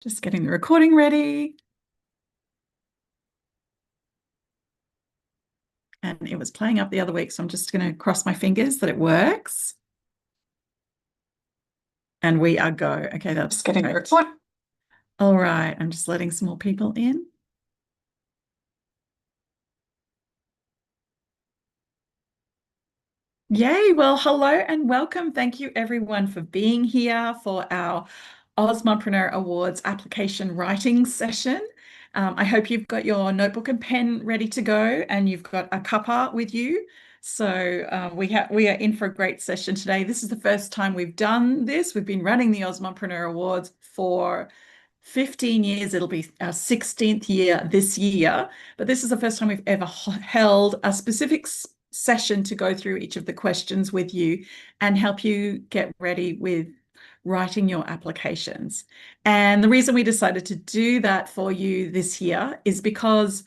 Just getting the recording ready. And it was playing up the other week, so I'm just going to cross my fingers that it works. And we are go. Okay, that's just getting the record. All right, I'm just letting some more people in. Yay, well, hello and welcome. Thank you everyone for being here for our AusMumpreneur Awards application writing session. I hope you've got your notebook and pen ready to go and you've got a cuppa with you. So we are in for a great session today. This is the first time we've done this. We've been running the AusMumpreneur Awards for 15 years. It'll be our 16th year this year, but this is the first time we've ever held a specific session to go through each of the questions with you and help you get ready with writing your applications. And the reason we decided to do that for you this year is because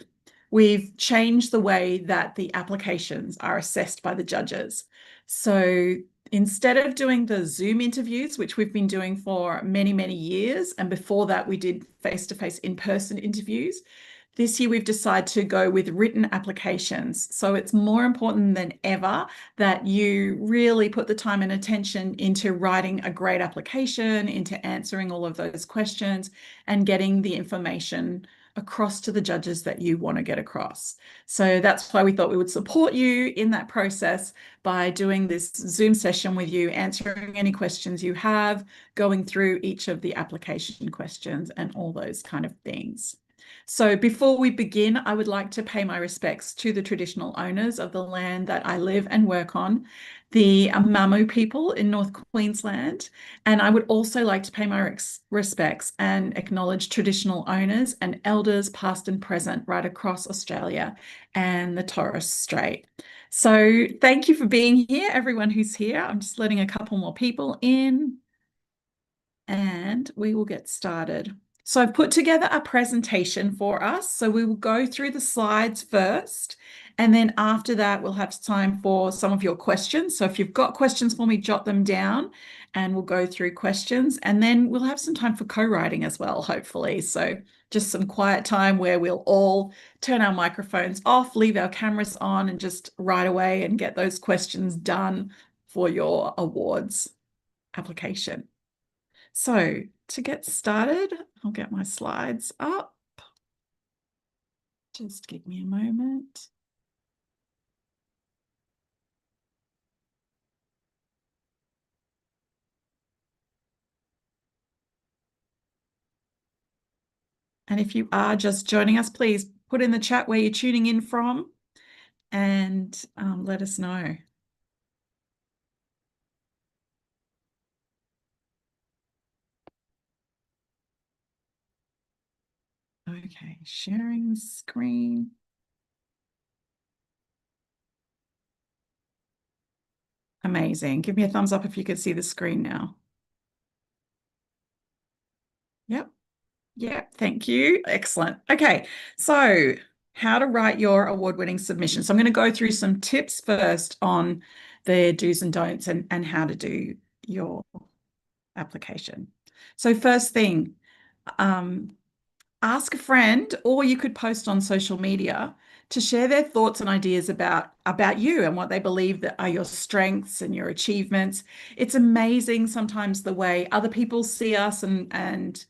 we've changed the way that the applications are assessed by the judges. So instead of doing the Zoom interviews, which we've been doing for many, many years, and before that we did face-to-face in-person interviews, this year we've decided to go with written applications. So it's more important than ever that you really put the time and attention into writing a great application, into answering all of those questions and getting the information across to the judges that you want to get across. So that's why we thought we would support you in that process by doing this Zoom session with you, answering any questions you have, going through each of the application questions and all those kind of things. So before we begin, I would like to pay my respects to the traditional owners of the land that I live and work on, the Mamu people in North Queensland. And I would also like to pay my respects and acknowledge traditional owners and elders past and present right across Australia and the Torres Strait. So thank you for being here, everyone who's here. I'm just letting a couple more people in and we will get started. So I've put together a presentation for us. So we will go through the slides first, and then after that, we'll have time for some of your questions. So if you've got questions for me, jot them down and we'll go through questions, and then we'll have some time for co-writing as well, hopefully. So just some quiet time where we'll all turn our microphones off, leave our cameras on, and just write away and get those questions done for your awards application. So to get started, I'll get my slides up. Just give me a moment. And if you are just joining us, please put in the chat where you're tuning in from and let us know. Okay, sharing the screen. Amazing. Give me a thumbs up if you can see the screen now. Yep. Yeah, thank you. Excellent. Okay, so how to write your award-winning submission. So I'm going to go through some tips first on the do's and don'ts and how to do your application. So first thing, ask a friend, or you could post on social media to share their thoughts and ideas about you and what they believe that are your strengths and your achievements. It's amazing sometimes the way other people see us and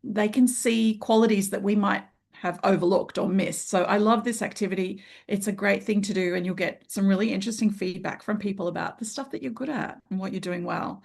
they can see qualities that we might have overlooked or missed. So I love this activity. It's a great thing to do, and you'll get some really interesting feedback from people about the stuff that you're good at and what you're doing well.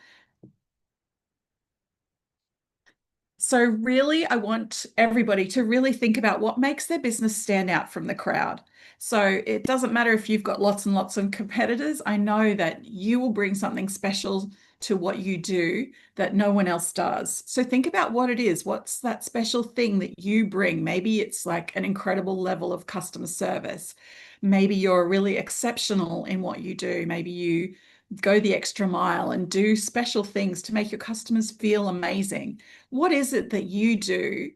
So really, I want everybody to really think about what makes their business stand out from the crowd. So it doesn't matter if you've got lots and lots of competitors. I know that you will bring something special to what you do that no one else does. So think about what it is. What's that special thing that you bring? Maybe it's like an incredible level of customer service. Maybe you're really exceptional in what you do. Maybe you go the extra mile and do special things to make your customers feel amazing. What is it that you do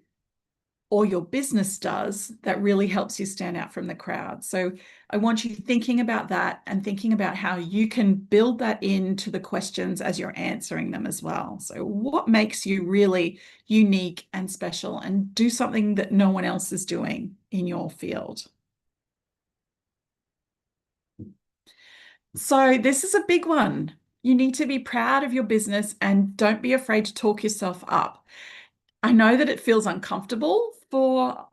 or your business does that really helps you stand out from the crowd. So I want you thinking about that and thinking about how you can build that into the questions as you're answering them as well. So what makes you really unique and special, and do something that no one else is doing in your field. So this is a big one. You need to be proud of your business and don't be afraid to talk yourself up. I know that it feels uncomfortable for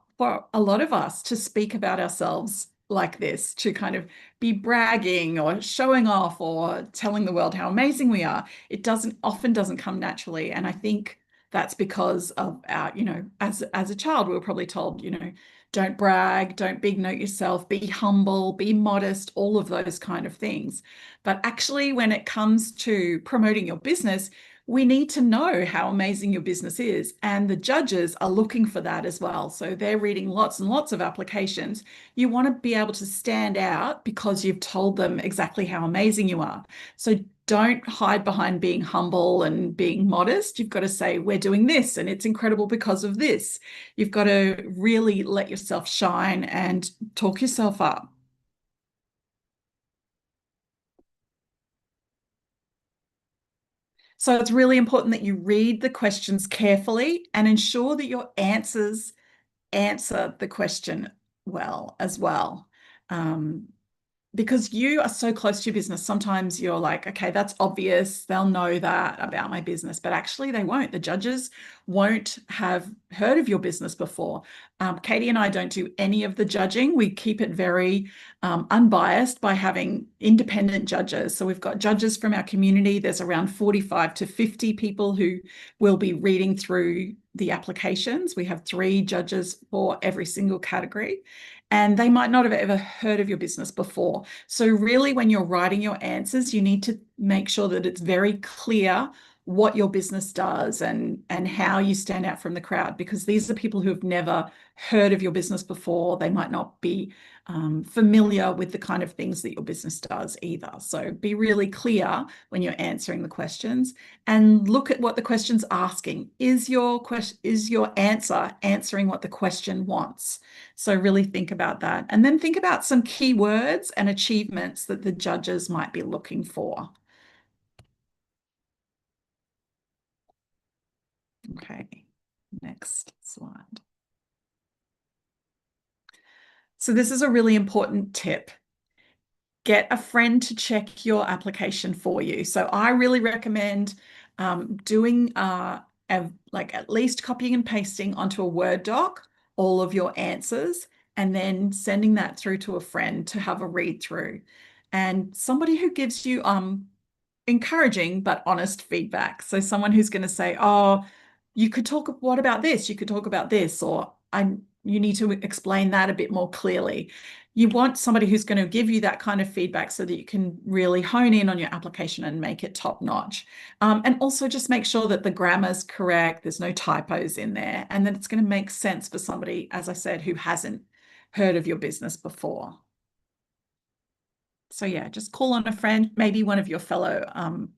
a lot of us to speak about ourselves like this, to kind of be bragging or showing off or telling the world how amazing we are. It doesn't come naturally. And I think that's because of our, as a child, we were probably told, don't brag, don't big note yourself, be humble, be modest, all of those kind of things. But actually, when it comes to promoting your business, we need to know how amazing your business is. And the judges are looking for that as well. So they're reading lots and lots of applications. You want to be able to stand out because you've told them exactly how amazing you are. So don't hide behind being humble and being modest. You've got to say, we're doing this and it's incredible because of this. You've got to really let yourself shine and talk yourself up. So it's really important that you read the questions carefully and ensure that your answers answer the question well as well. Um, because you are so close to your business, sometimes you're like, okay, that's obvious. They'll know that about my business, but actually they won't. The judges won't have heard of your business before. Katie and I don't do any of the judging. We keep it very unbiased by having independent judges. So we've got judges from our community. There's around 45 to 50 people who will be reading through the applications. We have 3 judges for every single category, and they might not have ever heard of your business before. So really, when you're writing your answers, you need to make sure that it's very clear what your business does and how you stand out from the crowd, because these are people who have never heard of your business before. They might not be familiar with the kind of things that your business does either. So be really clear when you're answering the questions, and look at what the question's asking. Is your answer answering what the question wants? So really think about that. And then think about some keywords and achievements that the judges might be looking for. Okay, next slide. So this is a really important tip. Get a friend to check your application for you. So I really recommend doing like at least copying and pasting onto a Word doc all of your answers, and then sending that through to a friend to have a read through. And somebody who gives you encouraging but honest feedback. So someone who's going to say, "Oh, you could talk, what about this? You could talk about this," or you need to explain that a bit more clearly. You want somebody who's going to give you that kind of feedback so that you can really hone in on your application and make it top notch. And also just make sure that the grammar's correct, there's no typos in there, and that it's going to make sense for somebody, as I said, who hasn't heard of your business before. So yeah, just call on a friend, maybe one of your fellow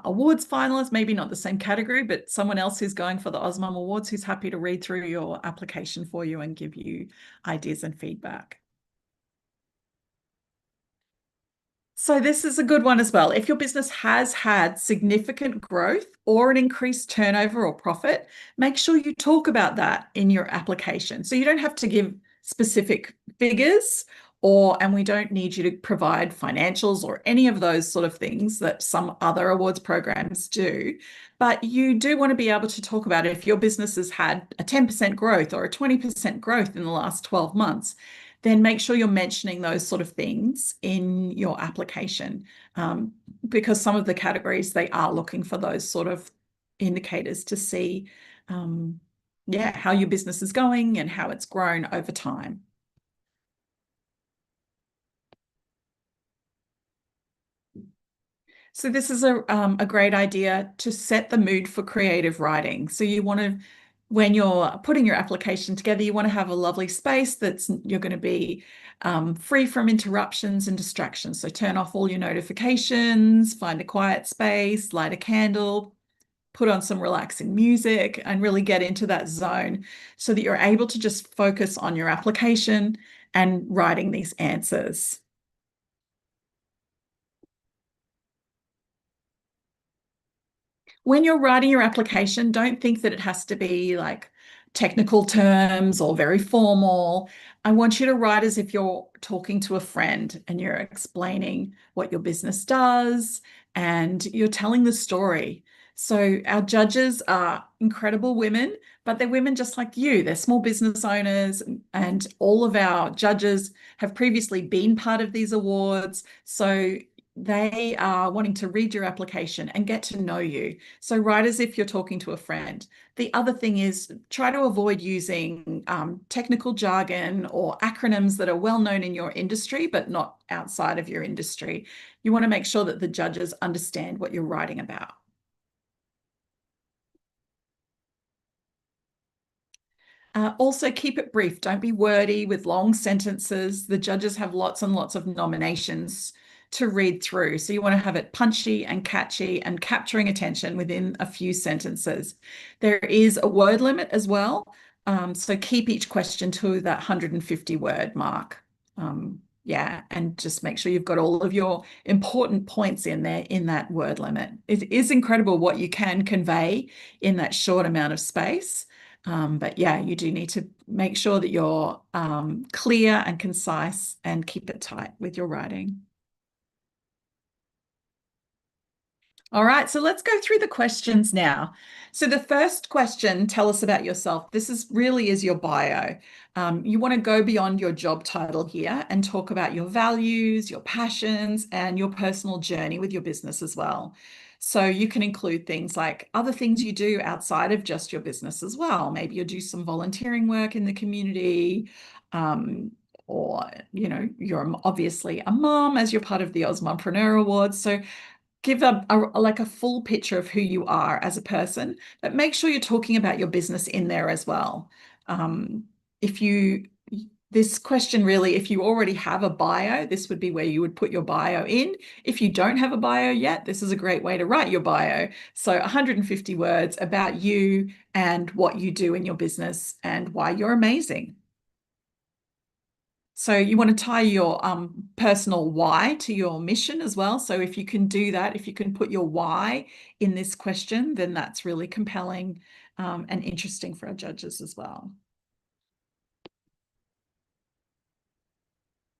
awards finalists, maybe not the same category, but someone else who's going for the AusMum Awards who's happy to read through your application for you and give you ideas and feedback. So this is a good one as well. If your business has had significant growth or an increased turnover or profit, make sure you talk about that in your application. So you don't have to give specific figures, and we don't need you to provide financials or any of those sort of things that some other awards programs do. But you do want to be able to talk about it. If your business has had a 10% growth or a 20% growth in the last 12 months, then make sure you're mentioning those sort of things in your application, because some of the categories, they are looking for those sort of indicators to see, yeah, how your business is going and how it's grown over time. So this is a great idea to set the mood for creative writing. So you want to, when you're putting your application together, you want to have a lovely space that's you're going to be free from interruptions and distractions. So turn off all your notifications, find a quiet space, light a candle, put on some relaxing music, and really get into that zone so that you're able to just focus on your application and writing these answers. When you're writing your application, don't think that it has to be like technical terms or very formal. I want you to write as if you're talking to a friend and you're explaining what your business does and you're telling the story. So, our judges are incredible women, but they're women just like you. They're small business owners, and all of our judges have previously been part of these awards. So, they are wanting to read your application and get to know you. So write as if you're talking to a friend. The other thing is try to avoid using technical jargon or acronyms that are well known in your industry, but not outside of your industry. You want to make sure that the judges understand what you're writing about. Also, keep it brief. Don't be wordy with long sentences. The judges have lots and lots of nominations to read through. So you want to have it punchy and catchy and capturing attention within a few sentences. There is a word limit as well. So keep each question to that 150 word mark. Yeah, and just make sure you've got all of your important points in there in that word limit. It is incredible what you can convey in that short amount of space. But yeah, you do need to make sure that you're clear and concise and keep it tight with your writing. All right, so let's go through the questions now. So the first question, tell us about yourself. This is really is your bio. You want to go beyond your job title here and talk about your values, your passions, and your personal journey with your business as well. So you can include things like other things you do outside of just your business as well. Maybe you do some volunteering work in the community, or you're obviously a mom as you're part of the AusMumpreneur Awards. So give like a full picture of who you are as a person, but make sure you're talking about your business in there as well. If you This question really, if you already have a bio, this would be where you would put your bio in. If you don't have a bio yet, this is a great way to write your bio. So 150 words about you and what you do in your business and why you're amazing. So you want to tie your personal why to your mission as well. So if you can do that, if you can put your why in this question, then that's really compelling and interesting for our judges as well.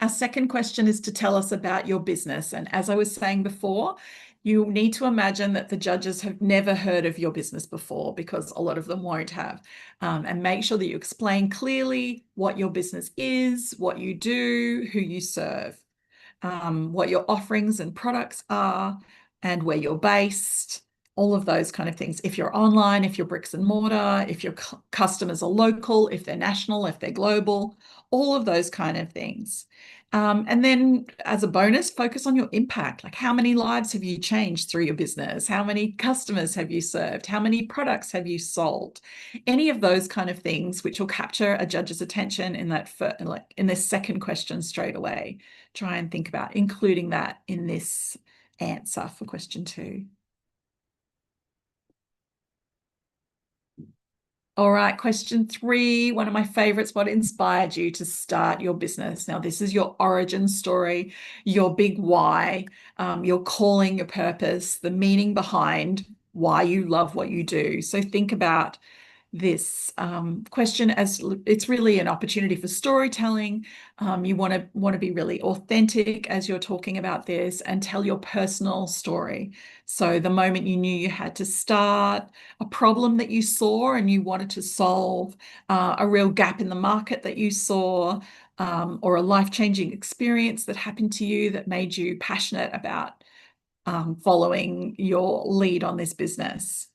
Our second question is to tell us about your business. And as I was saying before, you need to imagine that the judges have never heard of your business before, because a lot of them won't have. And make sure that you explain clearly what your business is, what you do, who you serve, what your offerings and products are, and where you're based, all of those kind of things. If you're online, if you're bricks and mortar, if your customers are local, if they're national, if they're global, all of those kind of things. And then as a bonus, focus on your impact. Like, how many lives have you changed through your business? How many customers have you served? How many products have you sold? Any of those kind of things, which will capture a judge's attention in that in this second question straight away. Try and think about including that in this answer for question 2. All right, question 3, one of my favorites. What inspired you to start your business? Now, this is your origin story, your big why, your calling, your purpose, the meaning behind why you love what you do. So think about this question as it's really an opportunity for storytelling. You want to be really authentic as you're talking about this and tell your personal story. So the moment you knew you had to start, a problem that you saw and you wanted to solve, a real gap in the market that you saw, or a life-changing experience that happened to you that made you passionate about following your lead on this business.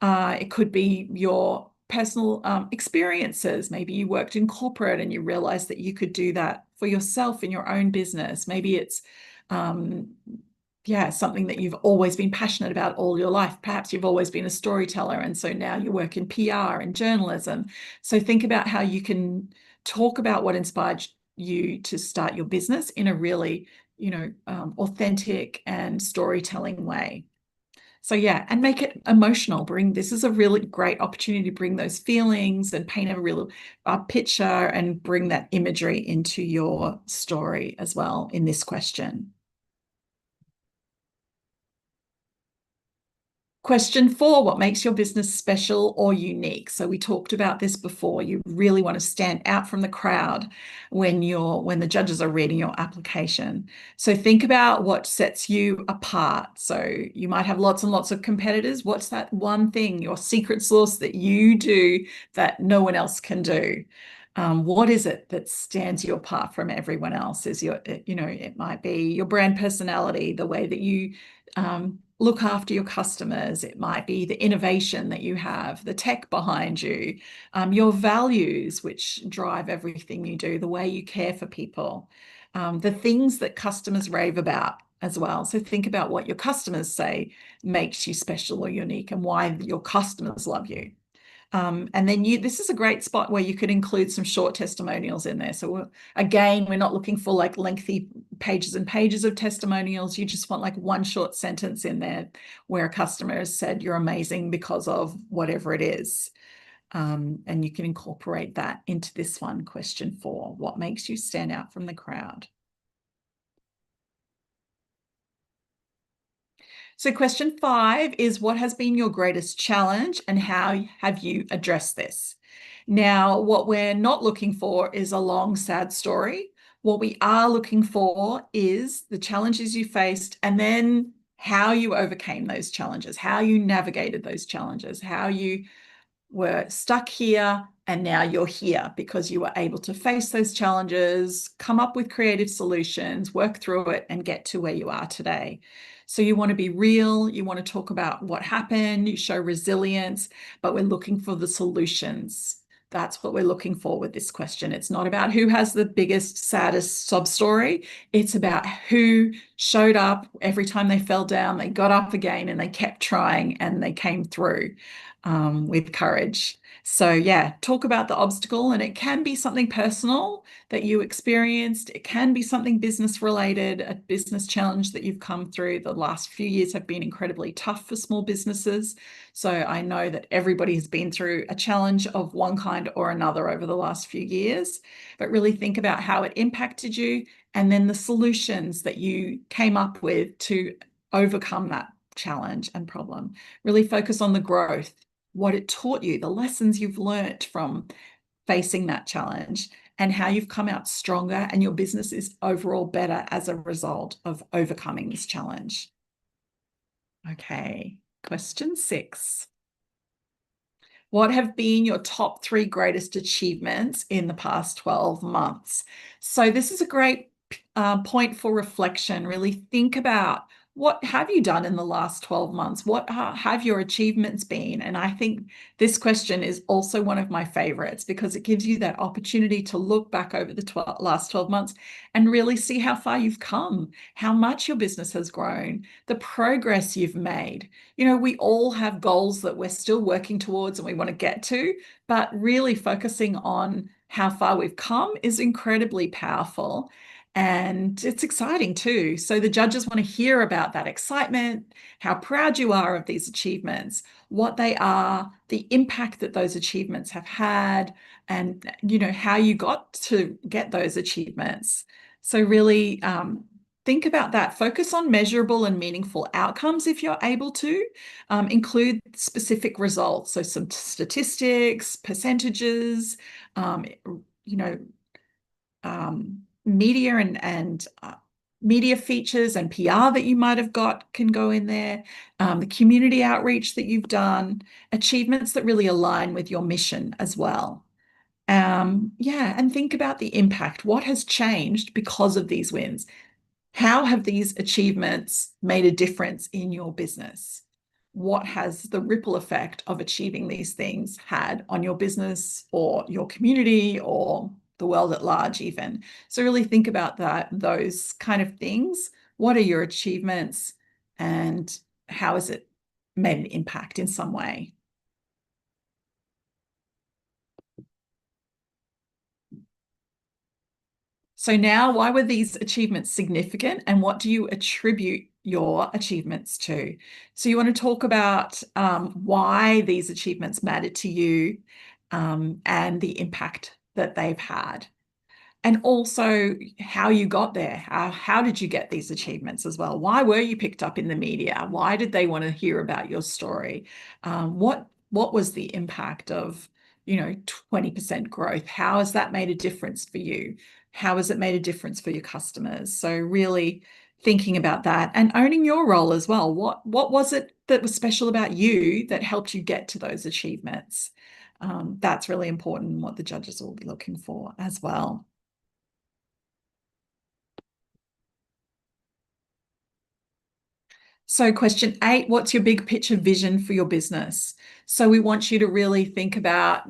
It could be your personal experiences. Maybe you worked in corporate and you realized that you could do that for yourself in your own business. Maybe it's yeah, something that you've always been passionate about all your life. Perhaps you've always been a storyteller, and so now you work in PR and journalism. So think about how you can talk about what inspired you to start your business in a really, authentic and storytelling way. So yeah, and make it emotional. This is a really great opportunity to bring those feelings and paint a real picture and bring that imagery into your story as well in this question. Question four, what makes your business special or unique? So we talked about this before. You really want to stand out from the crowd when the judges are reading your application. So think about what sets you apart. So you might have lots and lots of competitors. What's that one thing, your secret sauce that you do that no one else can do? What is it that stands you apart from everyone else? It might be your brand personality, the way that you look after your customers. It might be the innovation that you have, the tech behind you, your values, which drive everything you do, the way you care for people, the things that customers rave about as well. So think about what your customers say makes you special or unique and why your customers love you. And then this is a great spot where you could include some short testimonials in there. So again, we're not looking for like lengthy pages and pages of testimonials. You just want like one short sentence in there where a customer has said you're amazing because of whatever it is. And you can incorporate that into this one, question four. What makes you stand out from the crowd? So question five is, what has been your greatest challenge and how have you addressed this? Now, what we're not looking for is a long, sad story. What we are looking for is the challenges you faced and then how you overcame those challenges, how you navigated those challenges, how you were stuck here and now you're here because you were able to face those challenges, come up with creative solutions, work through it, and get to where you are today. So you want to be real, you want to talk about what happened, you show resilience, but we're looking for the solutions. That's what we're looking for with this question. It's not about who has the biggest, saddest sob story. It's about who showed up every time they fell down, they got up again and they kept trying and they came through with courage. So, yeah, talk about the obstacle, and it can be something personal that you experienced. It can be something business related, a business challenge that you've come through. The last few years have been incredibly tough for small businesses. So, I know that everybody has been through a challenge of one kind or another over the last few years, but really think about how it impacted you and then the solutions that you came up with to overcome that challenge and problem. Really focus on the growth, what it taught you, the lessons you've learnt from facing that challenge, and how you've come out stronger and your business is overall better as a result of overcoming this challenge. Okay, question six. What have been your top three greatest achievements in the past 12 months? So this is a great point for reflection. Really think about, what have you done in the last 12 months? What have your achievements been? And I think this question is also one of my favorites because it gives you that opportunity to look back over the last 12 months and really see how far you've come, how much your business has grown, the progress you've made. You know, we all have goals that we're still working towards and we want to get to, but really focusing on how far we've come is incredibly powerful. And it's exciting too. So the judges want to hear about that excitement, how proud you are of these achievements, what they are, the impact that those achievements have had, and how you got to get those achievements. So really think about that. Focus on measurable and meaningful outcomes if you're able to. Include specific results, so some statistics, percentages, um, you know, media and media features and PR that you might have got can go in there. The community outreach that you've done, achievements that really align with your mission as well. Yeah, and think about the impact. What has changed because of these wins? How have these achievements made a difference in your business? What has the ripple effect of achieving these things had on your business or your community or the world at large even? So really think about those kind of things. What are your achievements and how has it made an impact in some way? So now, why were these achievements significant and what do you attribute your achievements to? So you want to talk about why these achievements matter to you and the impact that they've had. And also how you got there. How did you get these achievements as well? Why were you picked up in the media? Why did they want to hear about your story? What was the impact of, 20% growth? How has that made a difference for you? How has it made a difference for your customers? So really thinking about that and owning your role as well. What was it that was special about you that helped you get to those achievements? That's really important, what the judges will be looking for as well. So, question 8, what's your big picture vision for your business? So, we want you to really think about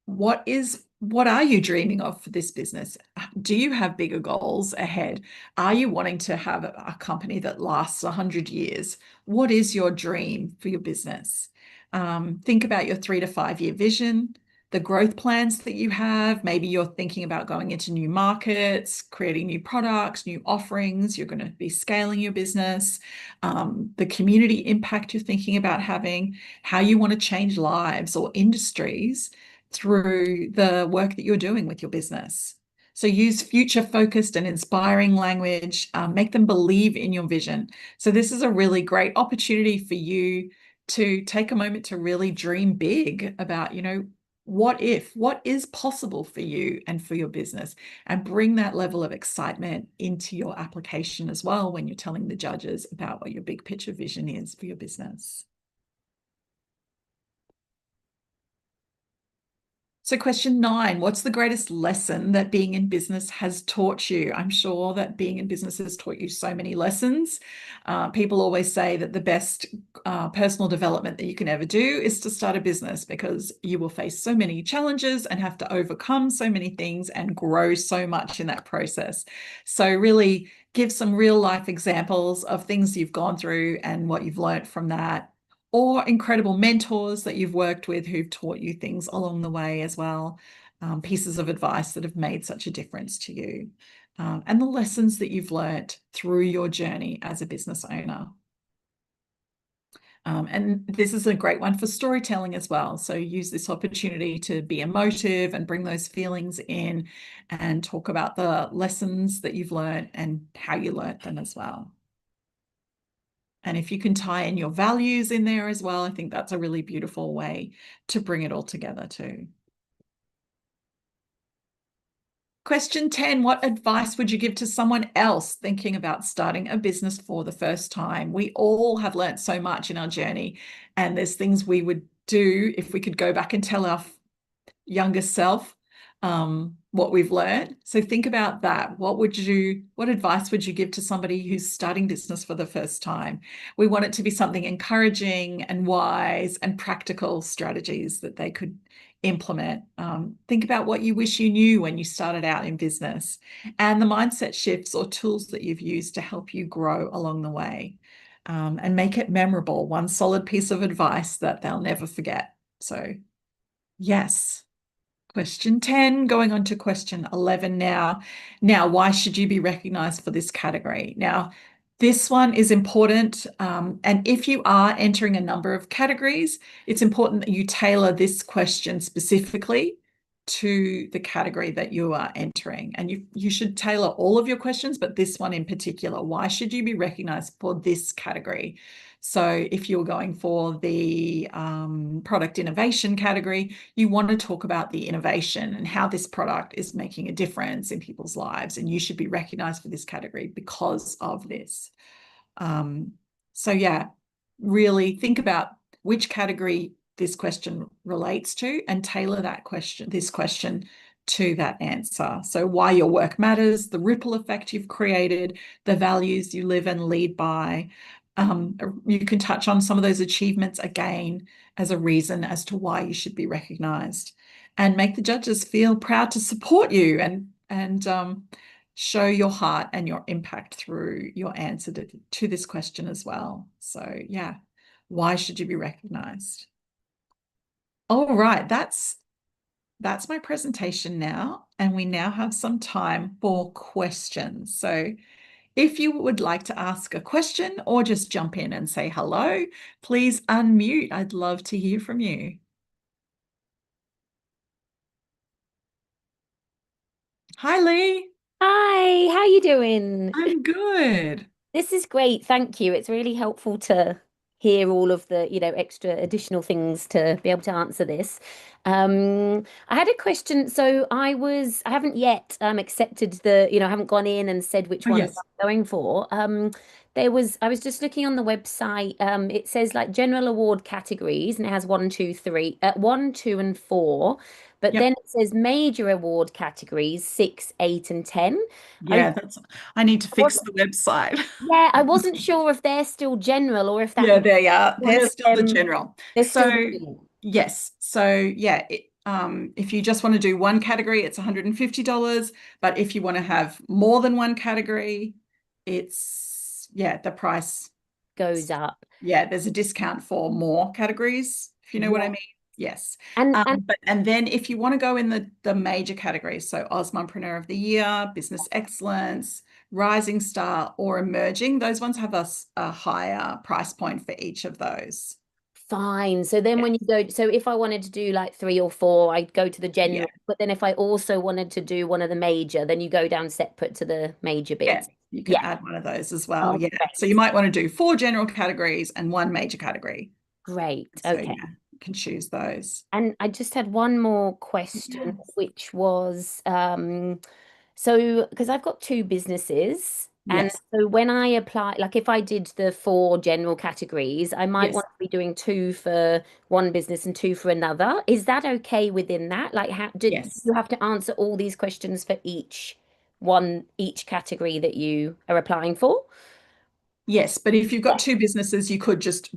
what are you dreaming of for this business? Do you have bigger goals ahead? Are you wanting to have a company that lasts 100 years? What is your dream for your business? Think about your 3 to 5 year vision, the growth plans that you have. Maybe you're thinking about going into new markets, creating new products, new offerings. You're going to be scaling your business, the community impact you're thinking about having, how you want to change lives or industries through the work that you're doing with your business. So use future focused and inspiring language, make them believe in your vision. So this is a really great opportunity for you to take a moment to really dream big about, what is possible for you and for your business, and bring that level of excitement into your application as well when you're telling the judges about what your big picture vision is for your business. So, question 9, what's the greatest lesson that being in business has taught you? I'm sure that being in business has taught you so many lessons. People always say that the best personal development that you can ever do is to start a business, because you will face so many challenges and have to overcome so many things and grow so much in that process. So, really give some real life examples of things you've gone through and what you've learned from that, or incredible mentors that you've worked with who've taught you things along the way as well, pieces of advice that have made such a difference to you, and the lessons that you've learnt through your journey as a business owner. And this is a great one for storytelling as well. So use this opportunity to be emotive and bring those feelings in and talk about the lessons that you've learned and how you learnt them as well. And if you can tie in your values in there as well, I think that's a really beautiful way to bring it all together too. Question 10, what advice would you give to someone else thinking about starting a business for the first time? We all have learned so much in our journey, and there's things we would do if we could go back and tell our younger self what we've learned. So think about that. What advice would you give to somebody who's starting business for the first time? We want it to be something encouraging and wise and practical strategies that they could implement. Think about what you wish you knew when you started out in business, and the mindset shifts or tools that you've used to help you grow along the way, and make it memorable. One solid piece of advice that they'll never forget. So, yes. Question 10, going on to question 11 now. Now, why should you be recognized for this category? Now, this one is important. And if you are entering a number of categories, it's important that you tailor this question specifically to the category that you are entering. And you should tailor all of your questions, but this one in particular. Why should you be recognized for this category? So if you're going for the product innovation category, you want to talk about the innovation and how this product is making a difference in people's lives. And you should be recognized for this category because of this. So yeah, really think about which category this question relates to and tailor this question to that answer. So why your work matters, the ripple effect you've created, the values you live and lead by. You can touch on some of those achievements again as a reason as to why you should be recognized, and make the judges feel proud to support you and show your heart and your impact through your answer to this question as well. So yeah, why should you be recognized? All right, that's that's my presentation now, and we now have some time for questions. So if you would like to ask a question or just jump in and say hello, please unmute. I'd love to hear from you. Hi, Lee. Hi, how you doing? I'm good. This is great, thank you. It's really helpful to hear all of the, extra additional things to be able to answer this. I had a question. So I haven't yet accepted I haven't gone in and said which Oh, ones yes. I'm going for. I was just looking on the website. It says like general award categories, and it has one, two, three, one, two, and four. But then Yep. it says major award categories, six, eight, and 10. I Yeah, I need to fix wasn't the website. Yeah, I wasn't sure if they're still general or if that Yeah, means they are. one They're of still the them, general. they're So, still the general. yes. So, yeah, if you just want to do one category, it's $150. But if you want to have more than one category, yeah, the price. Goes up. Yeah, there's a discount for more categories, if you know what I Yeah. mean. Yes. And And then if you want to go in the major categories, so AusMumpreneur of the Year, Business Excellence, Rising Star, or Emerging, those ones have a higher price point for each of those. fine. So then Yeah. when you go, so if I wanted to do like three or four, I'd go to the Yeah. general. But then if I also wanted to do one of the major, then you go down separate to the major Yeah. bits. You can Yeah. add one of those as well. Oh, Yeah. So you great. might want to do four general categories and one major category. Great. So Okay. yeah, you can choose those. And I just had one more question, Yes. which was so because I've got two businesses, and Yes. so when I apply, like if I did the four general categories, I might Yes. want to be doing two for one business and two for another. Is that okay within that? Like, how did Yes. you have to answer all these questions for each category that you are applying for? Yes. But if you've Yeah. got two businesses, you could just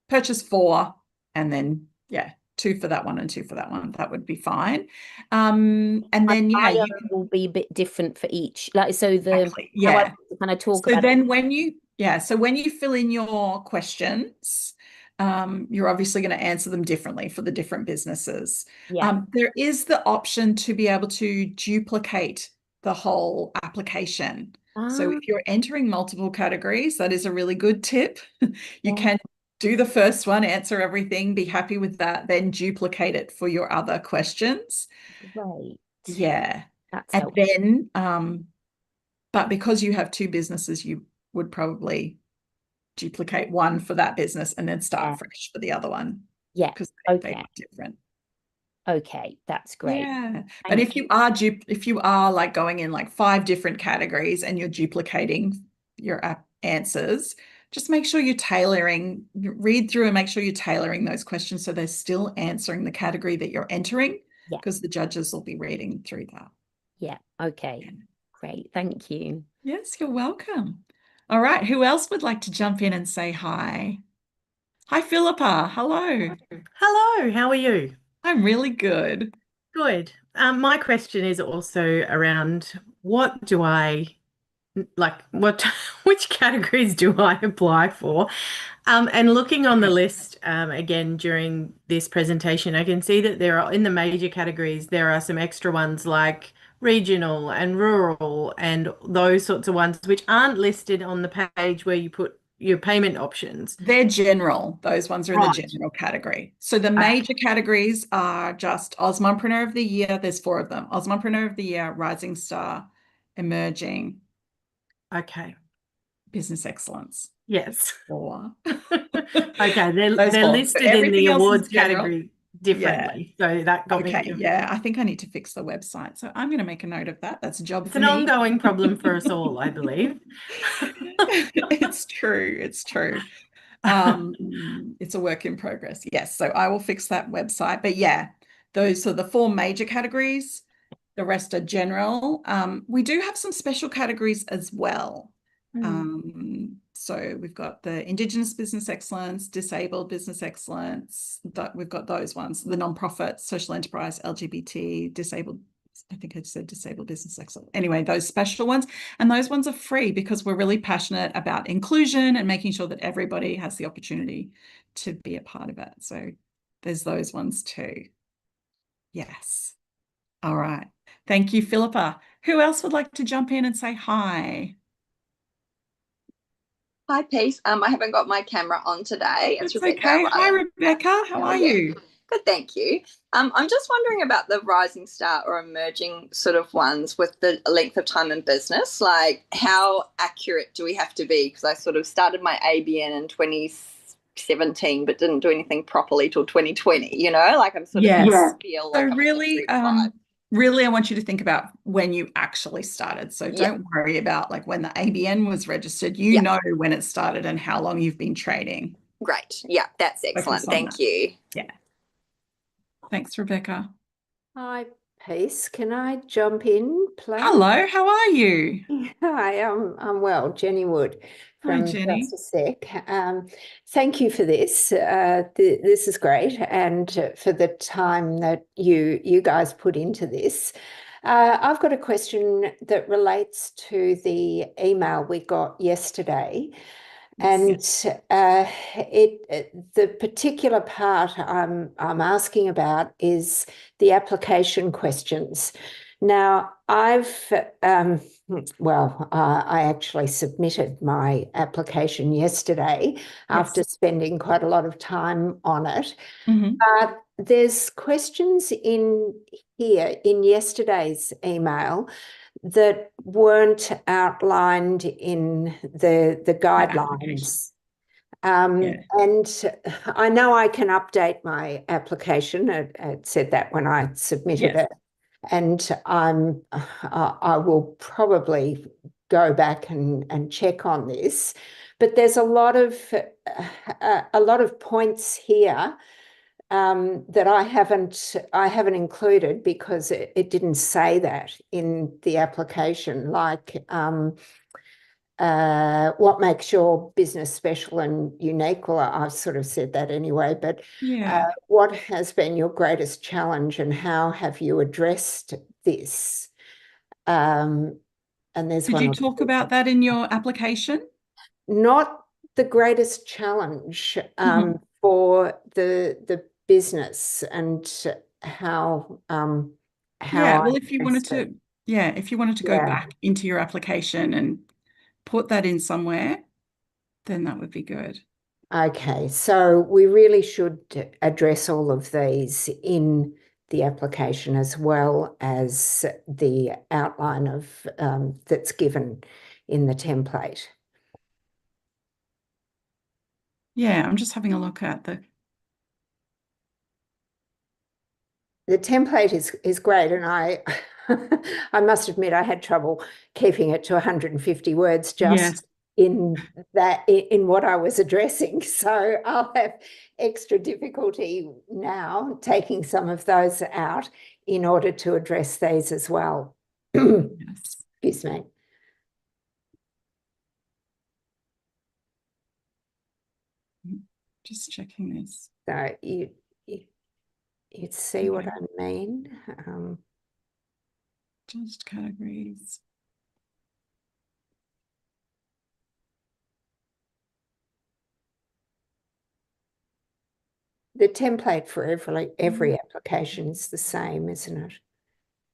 purchase four and then, yeah, two for that one and two for that one. That would be fine. And My then, yeah, bio you can will be a bit different for each. Like, so the exactly, how I yeah. kind of talk So about it. then so when you fill in your questions, you're obviously going to answer them differently for the different businesses. Yeah. There is the option to be able to duplicate the whole application. So Ah, if you're entering multiple categories, that is a really good tip. You yeah, can do the first one, answer everything, be happy with that, then duplicate it for your other questions. great. Yeah. That's And helpful. then, but because you have two businesses, you would probably duplicate one for that business and then Yeah. start fresh for the other one Yeah. because they Okay. are different. Okay. That's great. Yeah. But Thank you. if you are like going in like five different categories and you're duplicating your answers, just make sure you're tailoring, read through and make sure you're tailoring those questions so they're still answering the category that you're entering Yeah. because the judges will be reading through that. Yeah. Okay. Yeah. Great. Thank you. Yes, you're welcome. All right, who else would like to jump in and say hi? Hi, Philippa. Hello. Hello, how are you? I'm really good. Good. My question is also around what do I like, what which categories do I apply for? And looking on the Okay. list again during this presentation, I can see that there are in the major categories, there are some extra ones like regional and rural and those sorts of ones which aren't listed on the page where you put your payment options. They're general. Those ones are in the Right. general category. So the major categories are just AusMumpreneur of the Year. There's four of them. AusMumpreneur of the Year, Rising Star, Emerging, Okay. Business Excellence. Yes. Four. Okay, Those they're four. So listed in the everything else is awards general. category Yeah. differently. So that got me Okay. Yeah. confused. I think I need to fix the website. So I'm going to make a note of that. That's a job It's for an me. ongoing problem for us all, I believe. It's true. It's true. It's a work in progress. Yes, so I will fix that website. But yeah, those are the four major categories. The rest are general. We do have some special categories as well. Hmm. So we've got the Indigenous Business Excellence, Disabled Business Excellence. We've got those ones, the nonprofit, social enterprise, LGBT, disabled. I think I said disabled business excellence. Anyway, those special ones. And those ones are free because we're really passionate about inclusion and making sure that everybody has the opportunity to be a part of it. So there's those ones too. Yes. All right. Thank you, Philippa. Who else would like to jump in and say hi? Hi, Peace. I haven't got my camera on today. It's That's Rebecca. okay. Hi, Right? Rebecca. How are Yeah. you? Good, thank you. I'm just wondering about the rising star or emerging sort of ones with the length of time in business. Like, how accurate do we have to be? Because I sort of started my ABN in 2017, but didn't do anything properly till 2020. Like I'm sort of Yes. feel So like I'm really, really, I want you to think about when you actually started. So don't worry about like when the ABN was registered. You know when it started and how long you've been trading. Great. Yeah, that's excellent. Thank you. Yeah. Thanks, Rebecca. Hi, Peace. Can I jump in, please? Hello, how are you? Hi, I'm well. Jenny Wood Hi, from Jenny. Just a Sec. Thank you for this. This is great, and for the time that you guys put into this. I've got a question that relates to the email we got yesterday. And the particular part I'm asking about is the application questions. Now, I actually submitted my application yesterday after spending quite a lot of time on it. But there's questions in here in yesterday's email that weren't outlined in the guidelines. And I know I can update my application. It said that when I submitted it. And I will probably go back and check on this. But there's a lot of points here that I haven't included because it didn't say that in the application, like what makes your business special and unique. Well, I've sort of said that anyway, but what has been your greatest challenge and how have you addressed this? And there's Did you talk about that in your application? Not the greatest challenge for the business and how well, if you wanted to go back into your application and put that in somewhere, then that would be good. Okay, so we really should address all of these in the application as well as the outline of that's given in the template. Yeah, I'm just having a look at the template is great, and I I must admit I had trouble keeping it to 150 words just in what I was addressing. So I'll have extra difficulty now taking some of those out in order to address these as well. Excuse me. Just checking this. So you'd see what I mean. Just categories. The template for every application is the same, isn't it?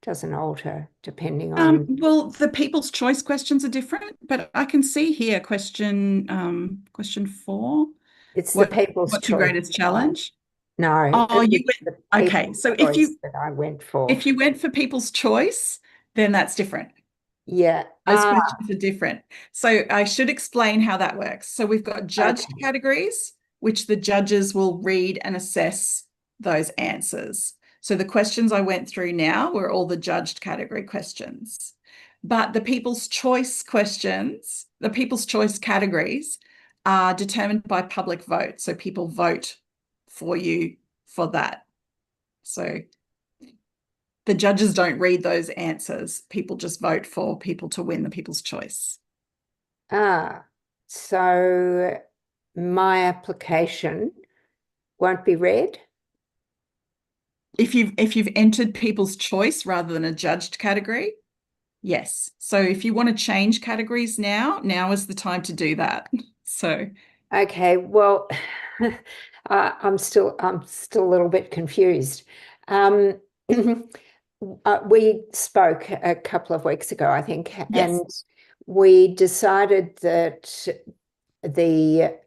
Doesn't alter depending on. Well, the people's choice questions are different, but I can see here question 4. It's the people's choice. What's your greatest challenge? No. Oh, you went, okay. So if you went for people's choice, then that's different. Yeah. Those questions are different. So I should explain how that works. So we've got judged categories, which the judges will read and assess those answers. So the questions I went through now were all the judged category questions. But the people's choice questions, the people's choice categories are determined by public vote. So people vote for you for that. So the judges don't read those answers. People just vote for people to win the people's choice. So my application won't be read? If you've entered people's choice rather than a judged category, yes. So if you want to change categories now is the time to do that. So okay, well, I'm still a little bit confused. we spoke a couple of weeks ago, I think, Yes. and we decided that the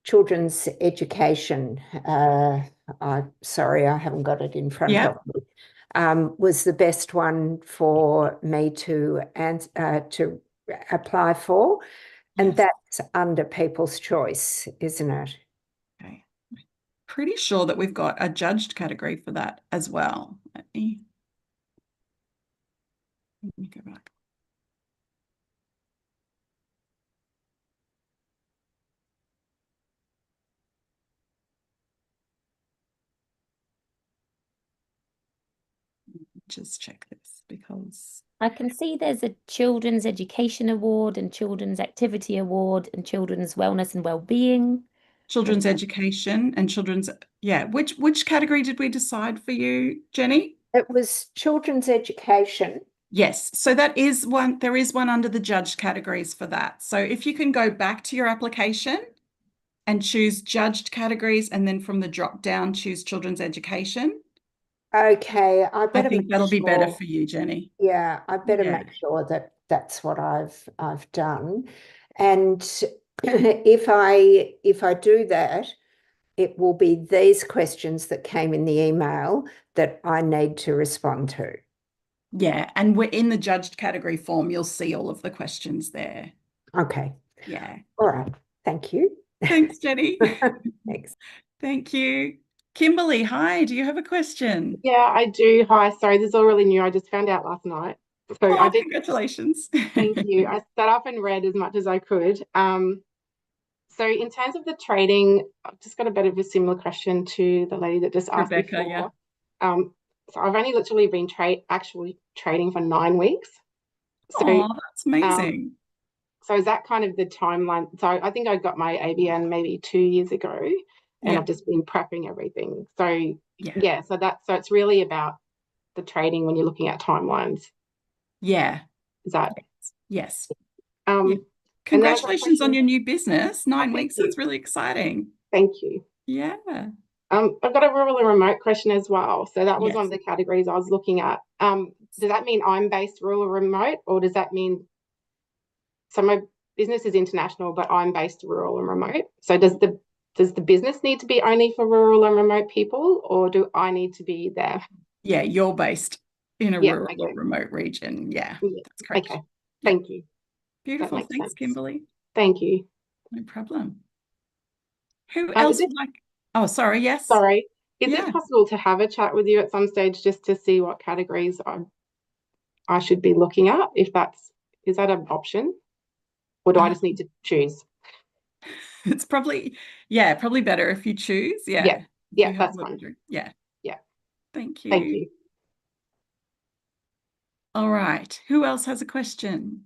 children's education, sorry, I haven't got it in front Yeah. of me, was the best one for me to apply for. And Yes. that's under people's choice, isn't it? Okay. Pretty sure that we've got a judged category for that as well. Let me go back. Just check this because I can see there's a Children's Education Award and Children's Activity Award and Children's Wellness and Wellbeing. children's education and children's, yeah. Which category did we decide for you, Jenny? It was children's education. Yes, so that is one, there is one under the judged categories for that. So if you can go back to your application and choose judged categories, and then from the drop down, choose children's education. Okay, I I better think make that'll be better sure. for you, Jenny. Yeah, I better Yeah. make sure that that's what I've done. And if I do that, it will be these questions that came in the email that I need to respond to. Yeah, and we're in the judged category form. You'll see all of the questions there. Okay. Yeah. All right. Thank you. Thanks, Jenny. Thanks. Thank you. Kimberly, hi. Do you have a question? Yeah, I do. Hi, sorry, this is all really new. I just found out last night. So I Oh, did, congratulations. thank you. I sat up and read as much as I could. So in terms of the trading, I've just got a bit of a similar question to the lady that just asked Rebecca, before. yeah. So I've only literally been actually trading for 9 weeks. So Oh, that's amazing. so is that kind of the timeline? So I think I got my ABN maybe 2 years ago, and Yeah. I've just been prepping everything. So Yeah. yeah, so it's really about the trading when you're looking at timelines. Yeah. Is that Yes. yeah. Yeah. Congratulations on your new business. 9 thank weeks. you. That's really exciting. Thank you. Yeah. I've got a rural and remote question as well. So that was Yes. one of the categories I was looking at. Does that mean I'm based rural or remote, or does that mean so my business is international, but I'm based rural and remote? So does the business need to be only for rural and remote people, or do I need to be there? Yeah, you're based in a Yeah, rural or okay. remote region. Yeah, Yeah, that's correct. okay. Yeah. Thank you. That Beautiful. makes Thanks, sense. Kimberly. Thank you. No problem. Who Is else it, would like? Oh, sorry. Yes. sorry. Is Yeah. it possible to have a chat with you at some stage just to see what categories I should be looking at? Is that an option? Or do I just need to choose? It's probably, yeah, probably better if you choose. Yeah. Yeah. If Yeah, you have that's a look fine. through. Yeah. Yeah. Thank Thank you. you. All right. Who else has a question?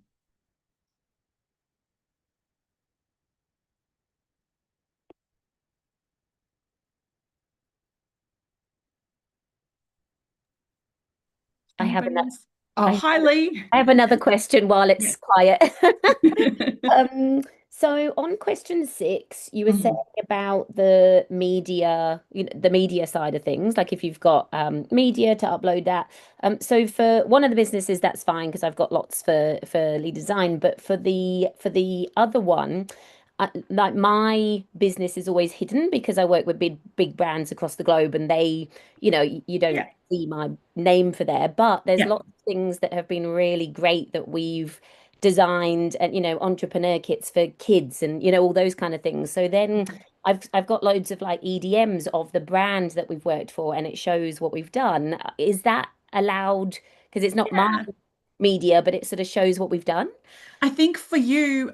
I have Anybody another. else? Oh, I hi, Lee. I have another question while it's quiet. Mhm. So on question 6, you were saying about the media, the media side of things, like if you've got media to upload that. So for one of the businesses, that's fine because I've got lots for lead design, but for the other one, like my business is always hidden because I work with big brands across the globe, and they, you don't Yeah. see my name for there, but there's Yeah. lots of things that have been really great that we've designed, and entrepreneur kits for kids, and all those kind of things. So then I've got loads of like EDMs of the brand that we've worked for, and it shows what we've done. Is that allowed? Because it's not my media, but it sort of shows what we've done. I think for you,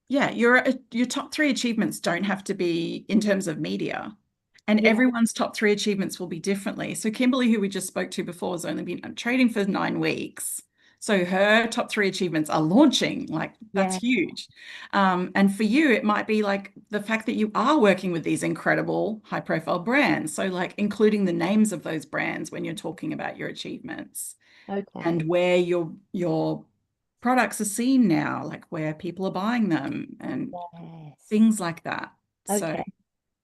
yeah, your top 3 achievements don't have to be in terms of media, and Yeah. everyone's top 3 achievements will be differently. So Kimberly, who we just spoke to before, has only been trading for 9 weeks. So her top 3 achievements are launching, like that's Yeah. huge. And for you, it might be like the fact that you are working with these incredible high profile brands. So like including the names of those brands when you're talking about your achievements. Okay. And where your products are seen now, like where people are buying them and Yes. things like that. So Okay.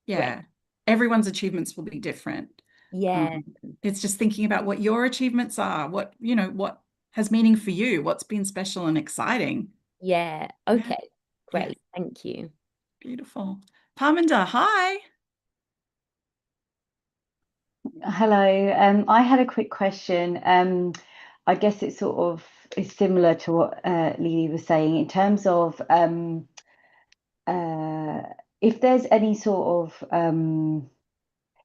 yeah, everyone's achievements will be different. Yeah. It's just thinking about what your achievements are, what, what has meaning for you, what's been special and exciting. Yeah. Yeah. Okay. Great. Thank you. Beautiful. Parminder, hi. Hello. I had a quick question. I guess it sort of is similar to what Lily was saying in terms of uh, if there's any sort of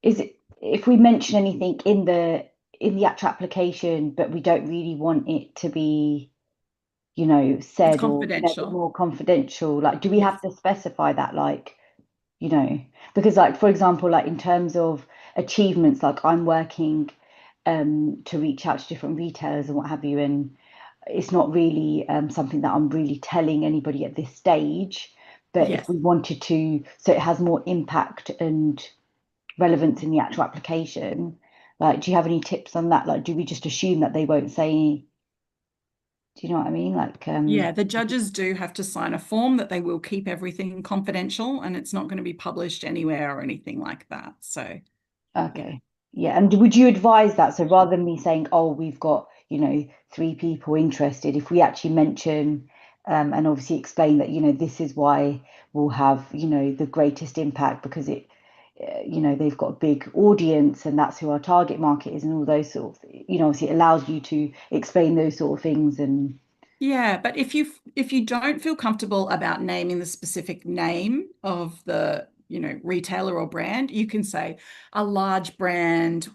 is it if we mention anything in the actual application, but we don't really want it to be, It's said or a bit confidential. more confidential, like do we Yes. have to specify that, like, because like for example, like in terms of achievements, like I'm working to reach out to different retailers and what have you, and it's not really something that I'm really telling anybody at this stage, but if Yes. we wanted to, so it has more impact and relevance in the actual application, like do you have any tips on that? Like do we just assume that they won't say, do you know what I mean? Like Yeah, the judges do have to sign a form that they will keep everything confidential and it's not going to be published anywhere or anything like that. So, okay. Yeah. And would you advise that? So rather than me saying, oh, we've got, 3 people interested, if we actually mention and obviously explain that, this is why we'll have, the greatest impact because they've got a big audience and that's who our target market is and all those sort of, obviously it allows you to explain those sort of things. And yeah, but if you don't feel comfortable about naming the specific name of the, retailer or brand, you can say a large brand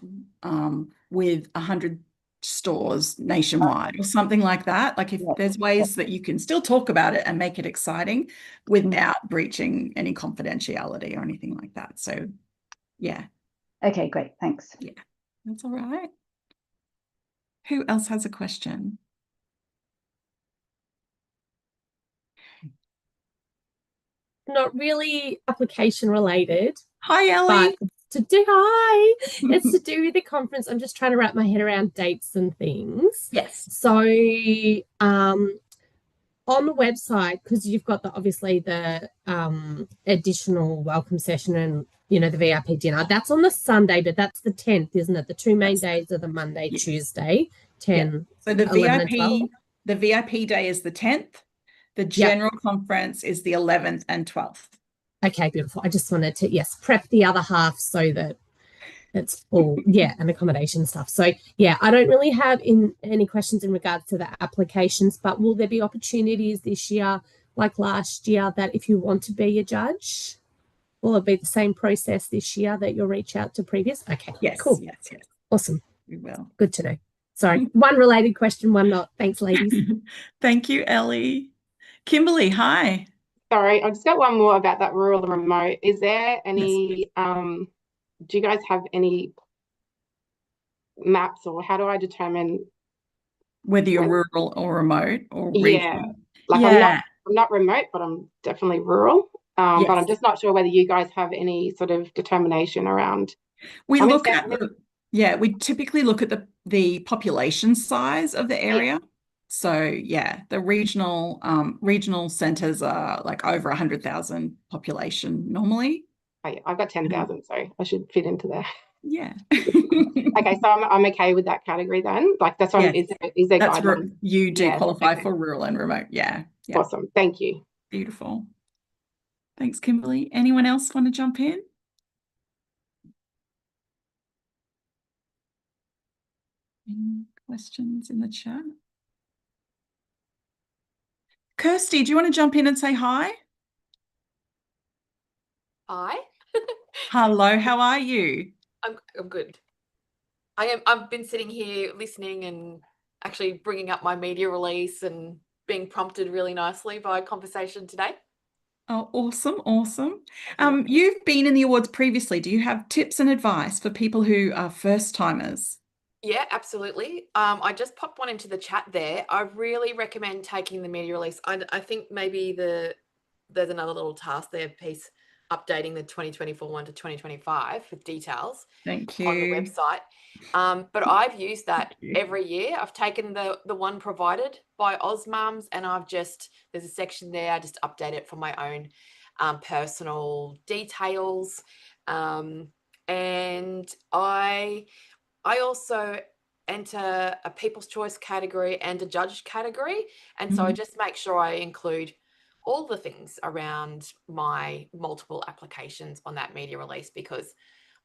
with 100 stores nationwide or something like that. Like if yeah. there's ways that you can still talk about it and make it exciting without breaching any confidentiality or anything like that. So yeah. Okay, great. Thanks. Yeah, that's all right. Who else has a question? Not really application related, Hi, but Ellie. it's to do with the conference. I'm just trying to wrap my head around dates and things. Yes. So, on the website, because you've got obviously the additional welcome session and the VIP dinner. That's on the Sunday, but that's the 10th, isn't it? The two main days are the Monday, Yes. Tuesday, 10, So the 11 and 12. the VIP day is the 10th. The general conference is the 11th and 12th. Okay, beautiful. I just wanted to, prep the other half so that it's all, and accommodation stuff. So, I don't really have any questions in regards to the applications, but will there be opportunities this year, like last year, that if you want to be a judge, will it be the same process this year that you'll reach out to previous? Okay, Yes, cool. yes. Awesome. We will. Good to know. Sorry, one related question, one not. Thanks, ladies. Thank you, Ellie. Kimberly, hi. Sorry, I've just got one more about that rural and remote. Is there any, do you guys have any maps, or how do I determine whether you're rural or remote or regional? Like I'm not remote, but I'm definitely rural. But I'm just not sure whether you guys have any sort of determination around. We typically look at the population size of the area. So the regional centers are like over 100,000 population normally. I've got 10,000, so I should fit into there. Yeah. Okay, so I'm okay with that category then. Like that's what is there guidelines? You do qualify for rural and remote. Yeah. Awesome. Thank you. Beautiful. Thanks, Kimberly. Anyone else want to jump in? Any questions in the chat? Kirsty, do you want to jump in and say hi? Hi. Hello, how are you? I'm good. I've been sitting here listening and actually bringing up my media release and being prompted really nicely by conversation today. Oh, awesome. You've been in the awards previously. Do you have tips and advice for people who are first timers? Yeah, absolutely. I just popped one into the chat there. I really recommend taking the media release. I think maybe there's another little task there piece updating the 2024 one to 2025 with details. Thank you. On the website. But I've used that every year. I've taken the one provided by AusMums and there's a section there, I just update it for my own personal details. And I also enter a People's Choice category and a Judge category. And so I just make sure I include all the things around my multiple applications on that media release, because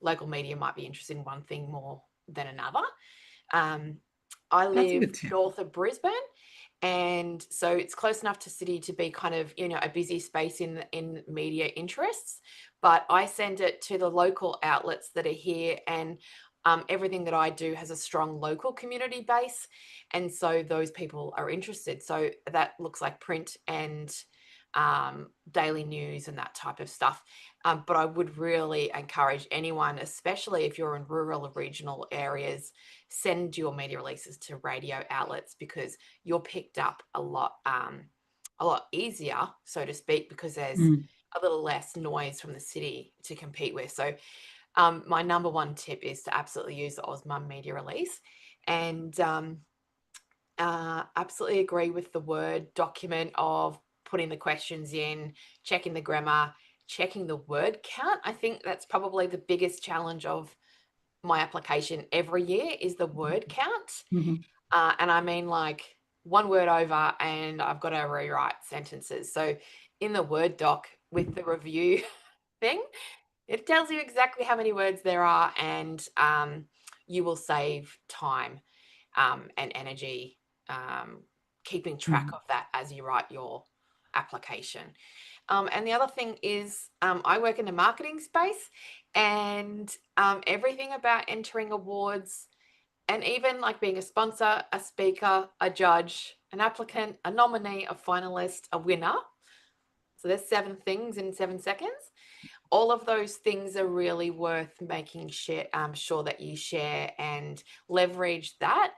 local media might be interested in one thing more than another. I live north of Brisbane, and so it's close enough to city to be kind of, a busy space in media interests, but I send it to the local outlets that are here, and everything that I do has a strong local community base, and so those people are interested. So that looks like print and daily news and that type of stuff. But I would really encourage anyone, especially if you're in rural or regional areas, send your media releases to radio outlets, because you're picked up a lot easier, so to speak, because there's a little less noise from the city to compete with. So my number one tip is to absolutely use the AusMum media release, and absolutely agree with the Word document of putting the questions in, checking the grammar, checking the word count. I think that's probably the biggest challenge of my application every year, is the word count. And I mean, like, one word over and I've got to rewrite sentences. So in the Word doc with the review thing, it tells you exactly how many words there are, and you will save time and energy keeping track of that as you write your application. And the other thing is, I work in the marketing space, and everything about entering awards, and even like being a sponsor, a speaker, a judge, an applicant, a nominee, a finalist, a winner. So there's 7 things in 7 seconds. All of those things are really worth making sure that you share and leverage that,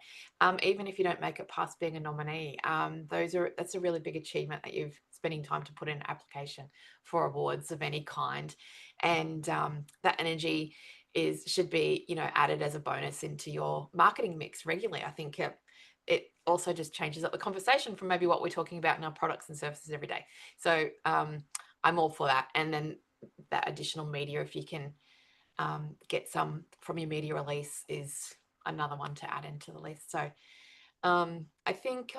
even if you don't make it past being a nominee. That's a really big achievement, that you're spending time to put in an application for awards of any kind, and that energy should be added as a bonus into your marketing mix regularly. I think it also just changes up the conversation from maybe what we're talking about in our products and services every day. So I'm all for that. And then that additional media, if you can get some from your media release, is another one to add into the list. So I think,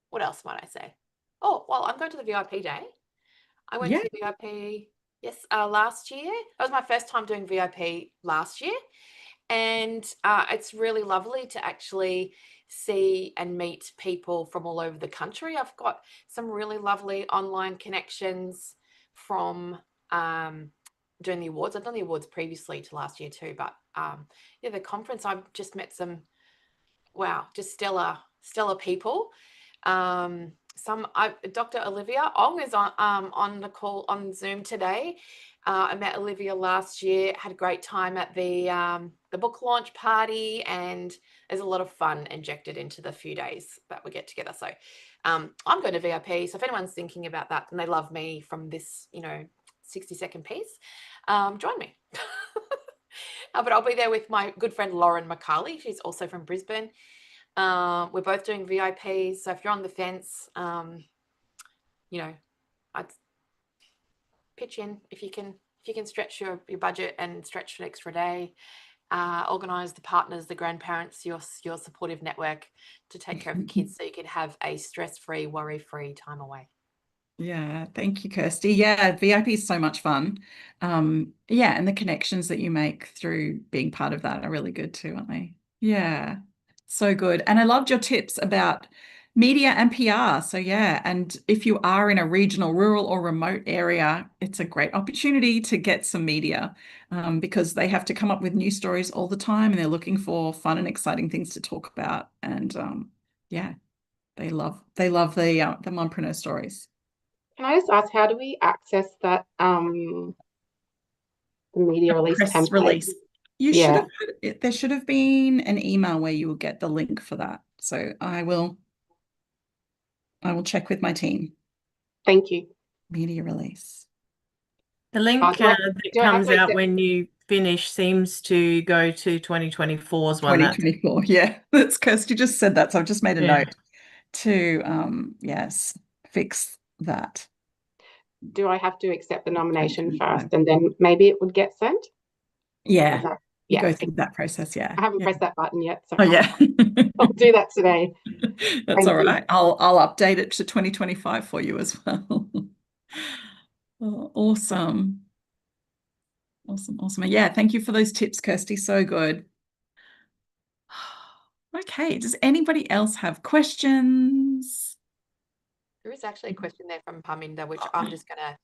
what else might I say? Oh, well, I'm going to the VIP day. I went to the VIP, last year. That was my first time doing VIP last year. And it's really lovely to actually see and meet people from all over the country. I've got some really lovely online connections from doing the awards. I've done the awards previously to last year too, but the conference, I've just met some, just stellar people. Dr. Olivia Ong is on the call on Zoom today. I met Olivia last year, had a great time at the book launch party, and there's a lot of fun injected into the few days that we get together. So I'm going to VIP. So if anyone's thinking about that and they love me from this, 60-second piece, join me. But I'll be there with my good friend Lauren McCarley. She's also from Brisbane. We're both doing VIPs. So if you're on the fence, I'd pitch in if you can stretch your budget and stretch an extra day. Organise the partners, the grandparents, your supportive network to take care of the kids, so you can have a stress-free, worry-free time away. Yeah, thank you, Kirsty. Yeah, VIP is so much fun. And the connections that you make through being part of that are really good too, aren't they? Yeah, so good. And I loved your tips about media and PR. So and if you are in a regional, rural or remote area, it's a great opportunity to get some media because they have to come up with new stories all the time, and they're looking for fun and exciting things to talk about. And they love the mompreneur stories. Can I just ask, how do we access that the media release press template? Release. There should have been an email where you will get the link for that. So I will check with my team. Thank you. Media release. The link that comes out when you finish seems to go to 2024's one. 2024, that's Kirsty just said that, so I've just made a note to fix that. do I have to accept the nomination 2025. first and then maybe it would get sent? Yeah, Is that, you yeah, go through that process. Yeah. I haven't Yeah. pressed that button yet, so Oh, yeah. I'll do that today. That's Thank all you. right. I'll update it to 2025 for you as well. Oh, awesome. Awesome. Awesome. Yeah, thank you for those tips, Kirsty. So good. Okay, does anybody else have questions? There is actually a question there from Parminder, which I'm just going to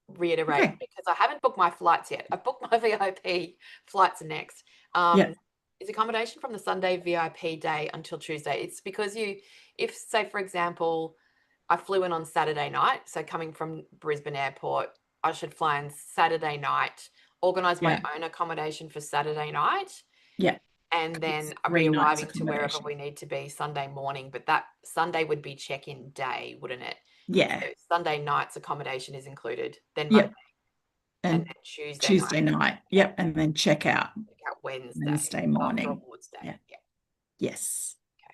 reiterate Okay. because I haven't booked my flights yet. I've booked my VIP flights next. Yeah. Is accommodation from the Sunday VIP day until Tuesday? It's because if say, for example, I flew in on Saturday night, so coming from Brisbane Airport, I should fly in Saturday night, organise my own accommodation for Saturday night. Yeah. And then 3 nights re-arriving to wherever accommodation. we need to be Sunday morning. But that Sunday would be check-in day, wouldn't it? Yeah. So Sunday night's accommodation is included. Then Yep. Monday and then Tuesday night. Yep. And then check out Wednesday morning. after awards day. Yeah. Yes. Okay.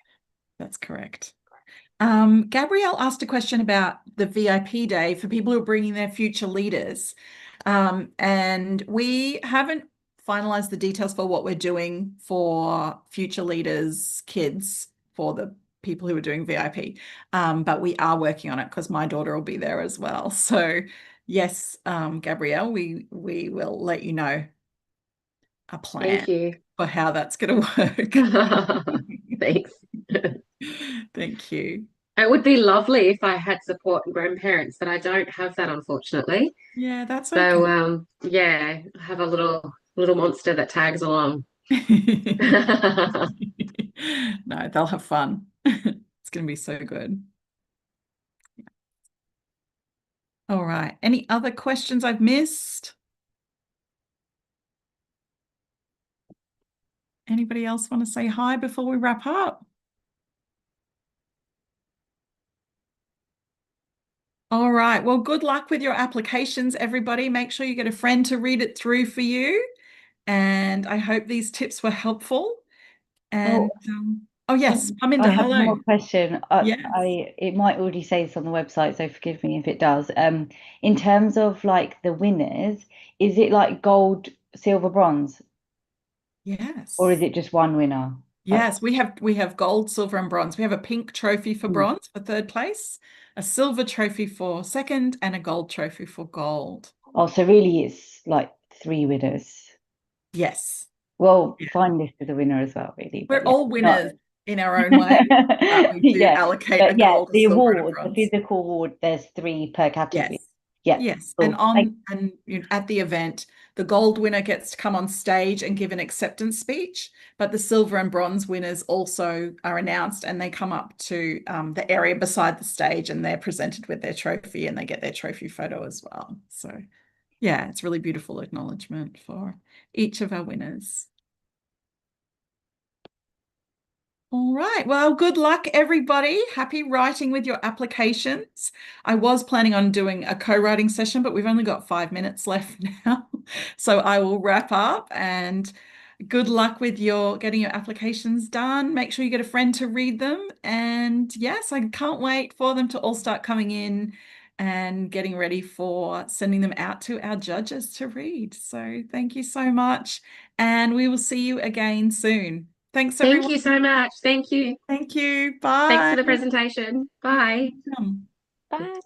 That's correct. Gabrielle asked a question about the VIP day for people who are bringing their future leaders. And we haven't finalized the details for what we're doing for future leaders' kids for the people who are doing VIP. But we are working on it because my daughter will be there as well. So yes, Gabrielle, we will let you know a plan Thank you. for how that's going to work. Thanks. Thank you. It would be lovely if I had support and grandparents, but I don't have that, unfortunately. Yeah, that's okay. So, yeah, I have a little monster that tags along. No, they'll have fun. It's going to be so good. All right. Any other questions I've missed? Anybody else want to say hi before we wrap up? All right. Well, good luck with your applications, everybody. Make sure you get a friend to read it through for you. And I hope these tips were helpful. And yes, Parminder, I have hello. one more question. Yes. It might already say this on the website, so forgive me if it does. In terms of like the winners, is it like gold, silver, bronze, Yes. or is it just one winner? Yes, we have gold, silver, and bronze. We have a pink trophy for bronze for 3rd place, a silver trophy for 2nd, and a gold trophy for gold. Oh, so really it's like 3 winners. Yes. Well, finalist is a winner as well, really. We're all winners in our own way. But we do allocate a gold, the a silver, and a award, the bronze. physical award, there's 3 per category. Yes. Yeah. Yes. Cool. And at the event, the gold winner gets to come on stage and give an acceptance speech, but the silver and bronze winners also are announced and they come up to the area beside the stage and they're presented with their trophy and they get their trophy photo as well. So yeah, it's really beautiful acknowledgement for each of our winners. All right. Well, good luck, everybody. Happy writing with your applications. I was planning on doing a co-writing session, but we've only got 5 minutes left now. So I will wrap up and good luck with getting your applications done. Make sure you get a friend to read them. And yes, I can't wait for them to all start coming in and getting ready for sending them out to our judges to read. So thank you so much. And we will see you again soon. Thanks, everyone. Thank you so much. Thank you. Thank you. Bye. Thanks for the presentation. Bye. Welcome. Bye.